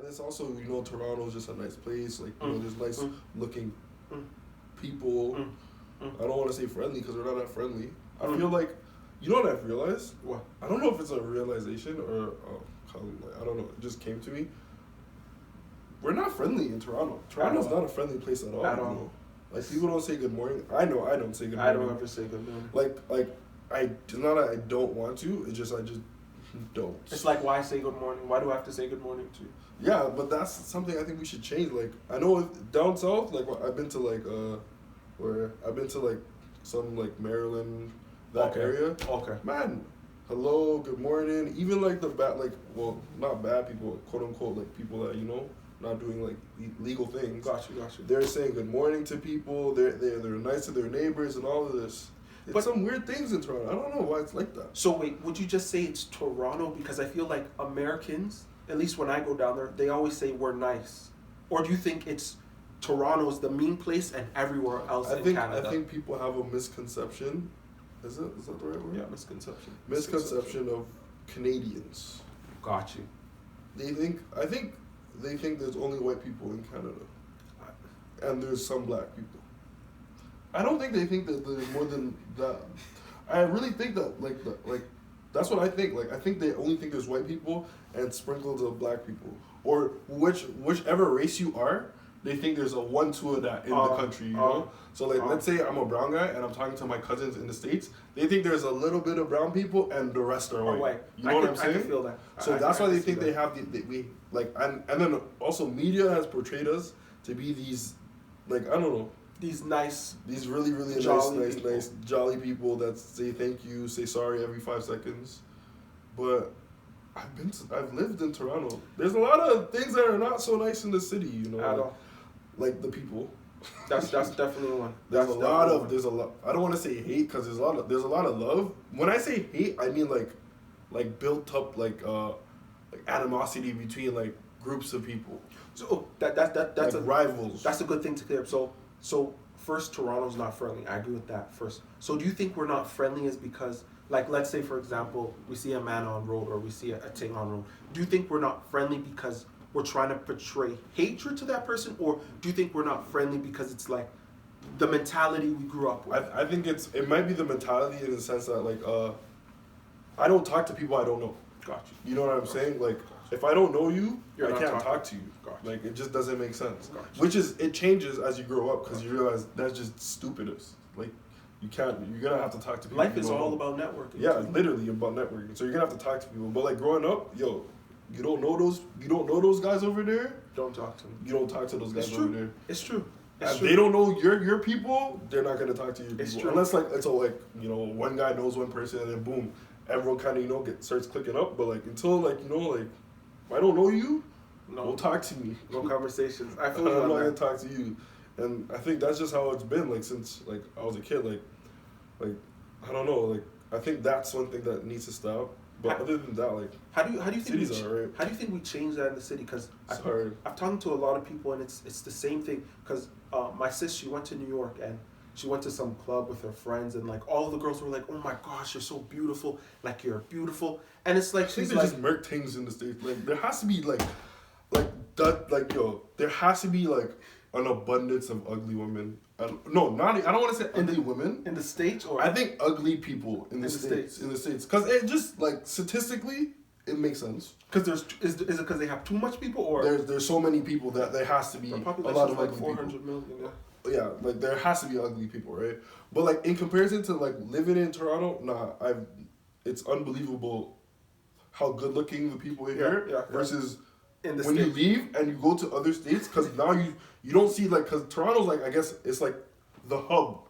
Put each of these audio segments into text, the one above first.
it's also, Toronto's just a nice place. Like, there's nice looking people. I don't want to say friendly because we're not that friendly. I feel like, you know what I've realized? What? I don't know if it's a realization or I don't know. It just came to me. We're not friendly in Toronto. Toronto's not a friendly place at all. At all. Like, people don't say good morning. I know I don't say good morning. I don't ever say good morning. It's not that I don't want to. It's just I just don't. It's like, why say good morning? Why do I have to say good morning to you? Yeah, but that's something I think we should change. Like, I know down south, like, I've been to some like Maryland, that area. Okay. Man, hello, good morning. Even like the bad, like, well, not bad people, quote unquote, like people that not doing like legal things. Got you. They're saying good morning to people. They're nice to their neighbors and all of this. But some weird things in Toronto. I don't know why it's like that. So wait, would you just say it's Toronto? Because I feel like Americans, at least when I go down there, they always say we're nice. Or do you think it's Toronto's the mean place and everywhere else in Canada? I think people have a misconception. Is that the right word? Yeah, misconception. Misconception of Canadians. Got you. They think there's only white people in Canada. And there's some black people. I don't think they think that there's more than that. I really think that like that's what I think. Like, I think they only think there's white people and sprinkles of black people, or whichever race you are. They think there's a 1-2 of that in the country, you know. So like, let's say I'm a brown guy and I'm talking to my cousins in the States. They think there's a little bit of brown people and the rest are white. You know what I'm saying? I can feel that. So that's why they think they have and then also media has portrayed us to be these, like, I don't know. These really, really nice, jolly people that say thank you, say sorry every 5 seconds. But I've lived in Toronto. There's a lot of things that are not so nice in the city, At all. Like the people. That's definitely one. There's a lot. I don't want to say hate because there's a lot of love. When I say hate, I mean like built up like animosity between like groups of people. So that's like rivals. That's a good thing to clear up. So first, Toronto's not friendly. I agree with that first. So do you think we're not friendly is because, like, let's say, for example, we see a man on road or we see a thing on road. Do you think we're not friendly because we're trying to portray hatred to that person? Or do you think we're not friendly because it's like the mentality we grew up with? I think it might be the mentality in the sense that, like, I don't talk to people I don't know. Got you. You know what I'm saying? Like, if I don't know you, I can't talk to you. Gotcha. Like, it just doesn't make sense. Gotcha. It changes as you grow up because you realize that's just stupidest. Like, you're gonna have to talk to people. Life is all about networking. Yeah, literally about networking. So you're gonna have to talk to people. But like growing up, you don't know those guys over there. Don't talk to them. You don't talk to those guys over there. It's true. If they don't know your people, they're not gonna talk to your people. It's true. Unless one guy knows one person and then boom, everyone kind of starts clicking up. But like until if I don't know you, don't talk to me. No conversations. I feel I'm not gonna talk to you. And I think that's just how it's been like since like I was a kid. Like I don't know. Like I think that's one thing that needs to stop. But other than that, like how do you think cities are right. How do you think we change that in the city? Because I've talked to a lot of people and it's the same thing. Because my sis, she went to New York and she went to some club with her friends and like all of the girls were like, "Oh my gosh, you're so beautiful! Like you're beautiful!" And it's like she's like, just murk things in the States. Like there has to be there has to be like an abundance of ugly women. I don't want to say ugly women in the States, or I think ugly people in the States. In the States, because it just like statistically it makes sense. Because is it because they have too much people, or there's so many people that there has to be a lot of like ugly 400 million. Yeah, like there has to be ugly people, right? But like in comparison to like living in Toronto, it's unbelievable how good looking the people in here versus in the when States. You leave and you go to other states, because now you don't see like, because Toronto's like, I guess it's like the hub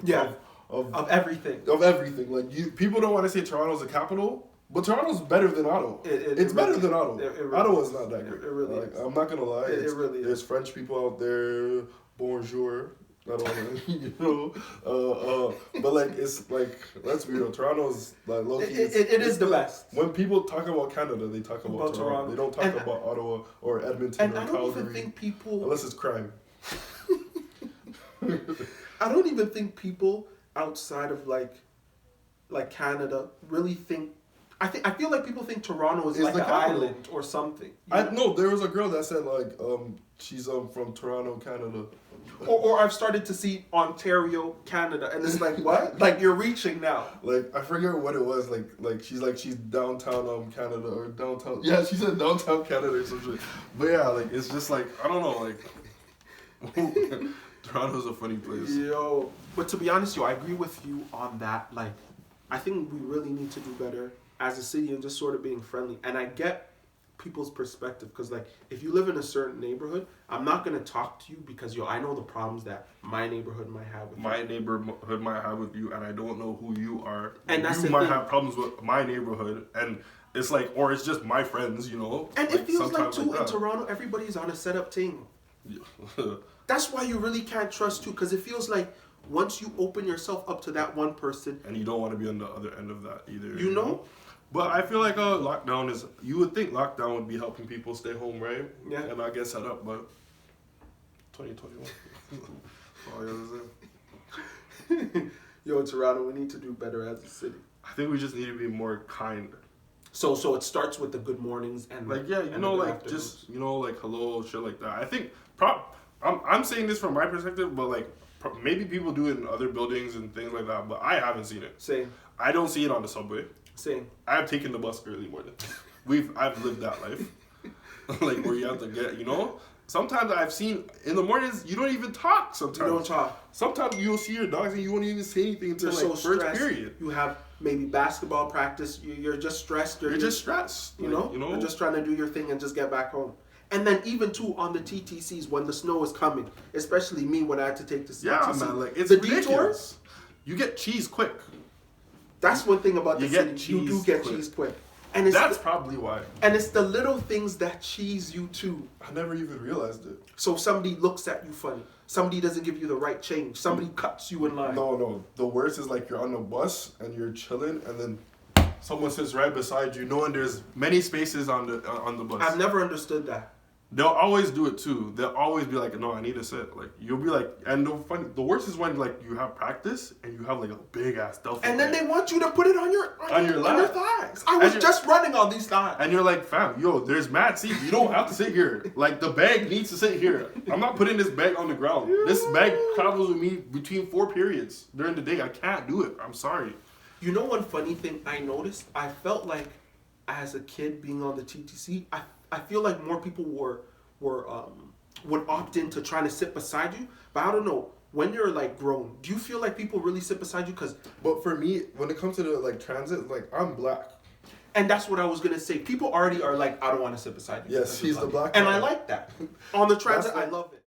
of everything. Of everything. Like people don't want to say Toronto's the capital, but Toronto's better than Ottawa. It's better than Ottawa. Really Ottawa's not that great. It really is. I'm not gonna lie. It really is. There's French people out there. Bonjour. I don't want to, but like it's like let's be real. Toronto's like low key. It is the best. When people talk about Canada, they talk about Toronto. They don't talk about Ottawa or Edmonton or Calgary. And I don't even think people, unless it's crime. I don't even think people outside of like Canada really think. I feel like people think Toronto is It's like the an capital. island or something. I know there was a girl that said like she's from Toronto, Canada. Or I've started to see Ontario, Canada, and it's like what? Like you're reaching now. Like I forget what it was. Like she's downtown Canada or downtown. Yeah, she said downtown Canada or some shit. But yeah, like it's just like I don't know. Like Toronto's a funny place. Yo, but to be honest, I agree with you on that. Like, I think we really need to do better as a city and just sort of being friendly. And I get people's perspective because, like, if you live in a certain neighborhood, I'm not gonna talk to you because I know the problems that my neighborhood might have with my neighborhood might have with you, and I don't know who you are. And that's you the might thing. have problems with my neighborhood, and it's like, or it's just my friends, you know. And it feels like sometimes too in that. Toronto, everybody's on a setup team. Yeah. That's why you really can't trust too, because it feels like once you open yourself up to that one person, and you don't want to be on the other end of that either. You know? But I feel like lockdown is. You would think lockdown would be helping people stay home, right? Yeah. And not get set up, but 2021. Oh, yeah, yo, Toronto, we need to do better as a city. I think we just need to be more kind. So it starts with the good mornings and Like yeah, you and know, the like afternoons. just like hello, shit like that. I think I'm saying this from my perspective, but like maybe people do it in other buildings and things like that, but I haven't seen it. Same. I don't see it on the subway. Same. I've taken the bus early morning. I've lived that life. Like where you have to get, you know. Sometimes I've seen in the mornings you don't even talk. Sometimes You don't talk. Sometimes you'll see your dogs and you won't even say anything until You're like so first stressed. period. You have maybe basketball practice. You're just stressed. You're just stressed. You Like, know. You're just trying to do your thing and just get back home. And then even too on the TTCs when the snow is coming, especially me when I had to take the TTC. Yeah, man. Like it's the ridiculous. detours. You get cheese quick. That's one thing about the You city. get You do cheese get quick. cheese quick. And it's That's probably why. and it's the little things that cheese you too. I never even realized it. So somebody looks at you funny. Somebody doesn't give you the right change. Somebody cuts you in line. No. The worst is like you're on the bus and you're chilling, and then someone sits right beside you, knowing there's many spaces on the bus. I've never understood that. They'll always do it too. They'll always be like, "No, I need to sit." Like you'll be like, and the worst is when like you have practice and you have like a big ass duffel And then bag. they want you to put it on your lap. thighs. I was just running on these thighs. And you're like, "Fam, yo, there's mad seats. You don't have to sit here. Like the bag needs to sit here. I'm not putting this bag on the ground. This bag travels with me between 4 periods during the day. I can't do it. I'm sorry." You know one funny thing I noticed? I felt like as a kid being on the TTC, I feel like more people would opt into trying to sit beside you. But I don't know, when you're like grown, do you feel like people really sit beside you? But for me, when it comes to the like transit, like I'm black. And that's what I was gonna say. People already are like, I don't want to sit beside you. Yes, he's the black And guy. I like that. On the transit, I love it.